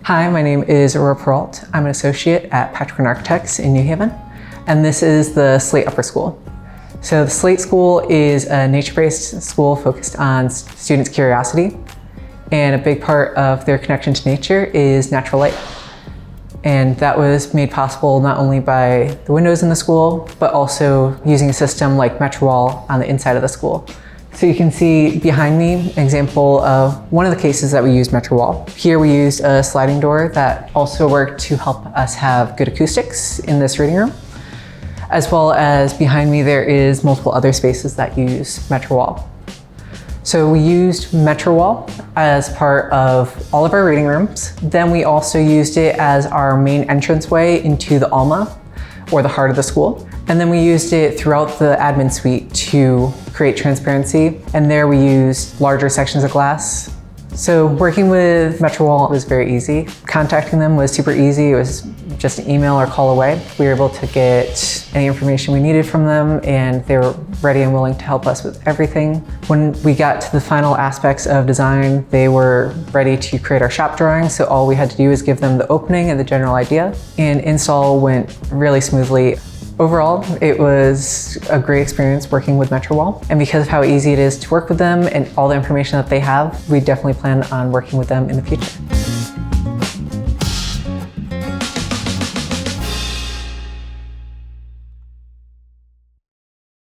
Hi, my name is Aurora Peralt. I'm an associate at Patrick & Architects in New Haven, and this is the Slate Upper School. So the Slate School is a nature-based school focused on students' curiosity, and a big part of their connection to nature is natural light. And that was made possible not only by the windows in the school, but also using a system like MetroWall on the inside of the school. So you can see behind me an example of one of the cases that we used MetroWall. Here we used a sliding door that also worked to help us have good acoustics in this reading room. As well as behind me there is multiple other spaces that use MetroWall. So we used MetroWall as part of all of our reading rooms. Then we also used it as our main entranceway into the Alma, or the heart of the school. And then we used it throughout the admin suite to create transparency. And there we used larger sections of glass. So working with MetroWall was very easy. Contacting them was super easy. It was just an email or call away. We were able to get any information we needed from them, and they were ready and willing to help us with everything. When we got to the final aspects of design, they were ready to create our shop drawing. So all we had to do is give them the opening and the general idea, and install went really smoothly. Overall, it was a great experience working with MetroWall, and because of how easy it is to work with them and all the information that they have, we definitely plan on working with them in the future.